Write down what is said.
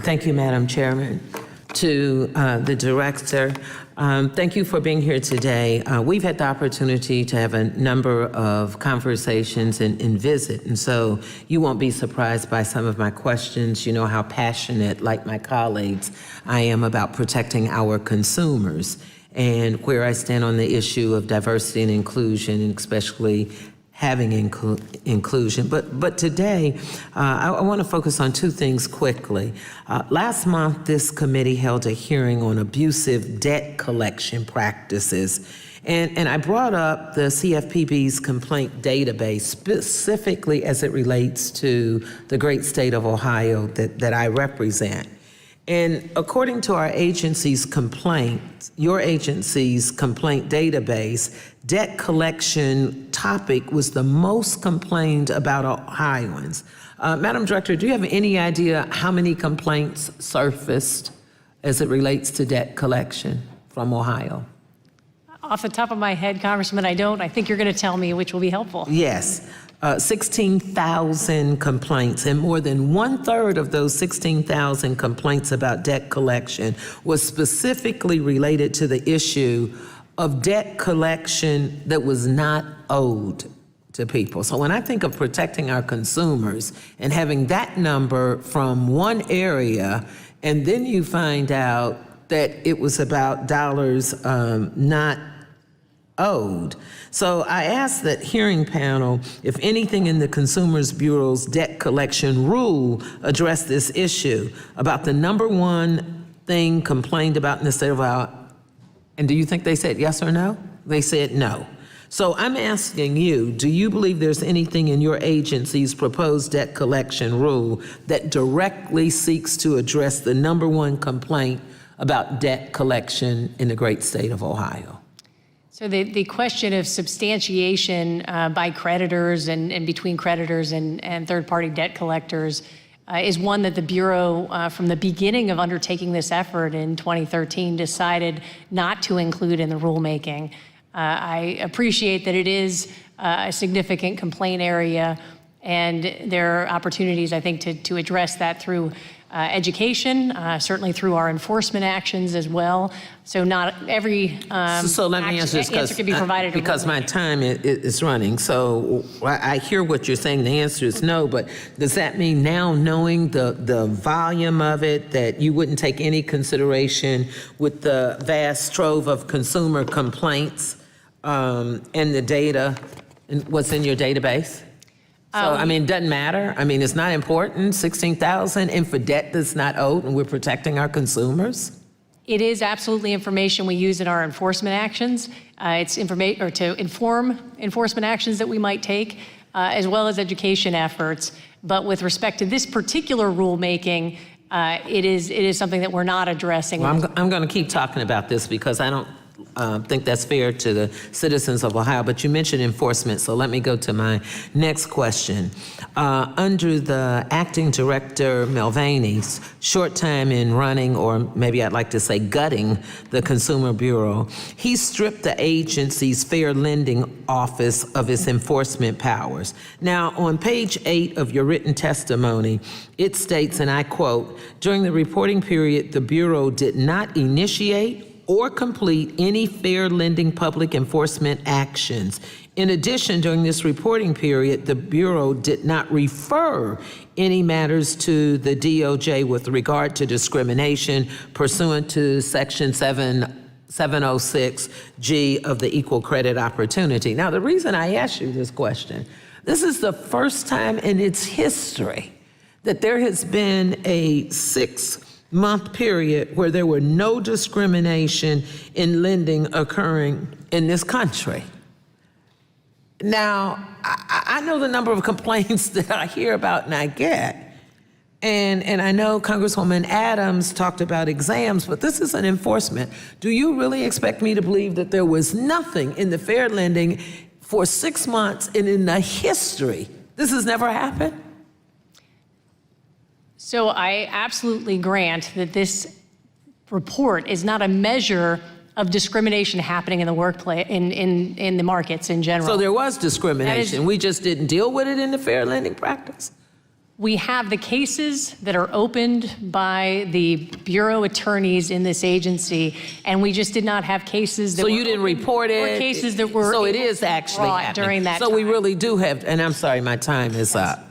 Thank you, Madam Chairman. To the director, thank you for being here today. We've had the opportunity to have a number of conversations and visit, and so you won't be surprised by some of my questions. You know how passionate, like my colleagues, I am about protecting our consumers and where I stand on the issue of diversity and inclusion, and especially having inclusion. But today, I want to focus on two things quickly. Last month, this committee held a hearing on abusive debt collection practices. And I brought up the CFPB's complaint database, specifically as it relates to the great state of Ohio that I represent. And according to our agency's complaint, your agency's complaint database, debt collection topic was the most complained about Ohioans. Madam Director, do you have any idea how many complaints surfaced as it relates to debt collection from Ohio? Off the top of my head, Congressman, I don't. I think you're going to tell me, which will be helpful. Yes. 16,000 complaints, and more than 1/3 of those 16,000 complaints about debt collection was specifically related to the issue of debt collection that was not owed to people. So when I think of protecting our consumers and having that number from one area, and then you find out that it was about dollars not owed. So I asked that hearing panel if anything in the Consumers Bureau's debt collection rule addressed this issue about the number one thing complained about in the state of Ohio. And do you think they said yes or no? They said no. So I'm asking you, do you believe there's anything in your agency's proposed debt collection rule that directly seeks to address the number one complaint about debt collection in the great state of Ohio? So the question of substantiation by creditors and between creditors and third-party debt collectors is one that the Bureau, from the beginning of undertaking this effort in 2013, decided not to include in the rulemaking. I appreciate that it is a significant complaint area, and there are opportunities, I think, to address that through education, certainly through our enforcement actions as well. So not every so let me answer this can be provided because my time is running. So I hear what you're saying. The answer is no, but does that mean now, knowing the volume of it, that you wouldn't take any consideration with the vast trove of consumer complaints and the data and what's in your database? So, I mean, it doesn't matter. I mean, it's not important, 16,000, and for debt that's not owed, and we're protecting our consumers? It is absolutely information we use in our enforcement actions. It's information or to inform enforcement actions that we might take, as well as education efforts. But with respect to this particular rulemaking, it is something that we're not addressing. Well, I'm going to keep talking about this because I don't think that's fair to the citizens of Ohio, but you mentioned enforcement, so let me go to my next question. Under the acting director Mulvaney's short time in running, or maybe I'd like to say gutting, the Consumer Bureau, he stripped the agency's Fair Lending Office of its enforcement powers. Now, on page 8 of your written testimony, it states, and I quote, "During the reporting period, the Bureau did not initiate or complete any fair lending public enforcement actions. In addition, during this reporting period, the Bureau did not refer any matters to the DOJ with regard to discrimination pursuant to Section 706G of the Equal Credit Opportunity." Now, the reason I ask you this question, this is the first time in its history that there has been a 6-month period where there were no discrimination in lending occurring in this country. Now, I know the number of complaints that I hear about and I get, and I know Congresswoman Adams talked about exams, but this is an enforcement. Do you really expect me to believe that there was nothing in the fair lending for 6 months and in the history? This has never happened? So I absolutely grant that this report is not a measure of discrimination happening in the workplace, in the markets in general. So there was discrimination. We just didn't deal with it in the fair lending practice? We have the cases that are opened by the bureau attorneys in this agency, and we just did not have cases that So were you didn't opened report or it? cases that were So it able is to be actually brought happening. during that So we time. really do have, and I'm sorry, my time is up.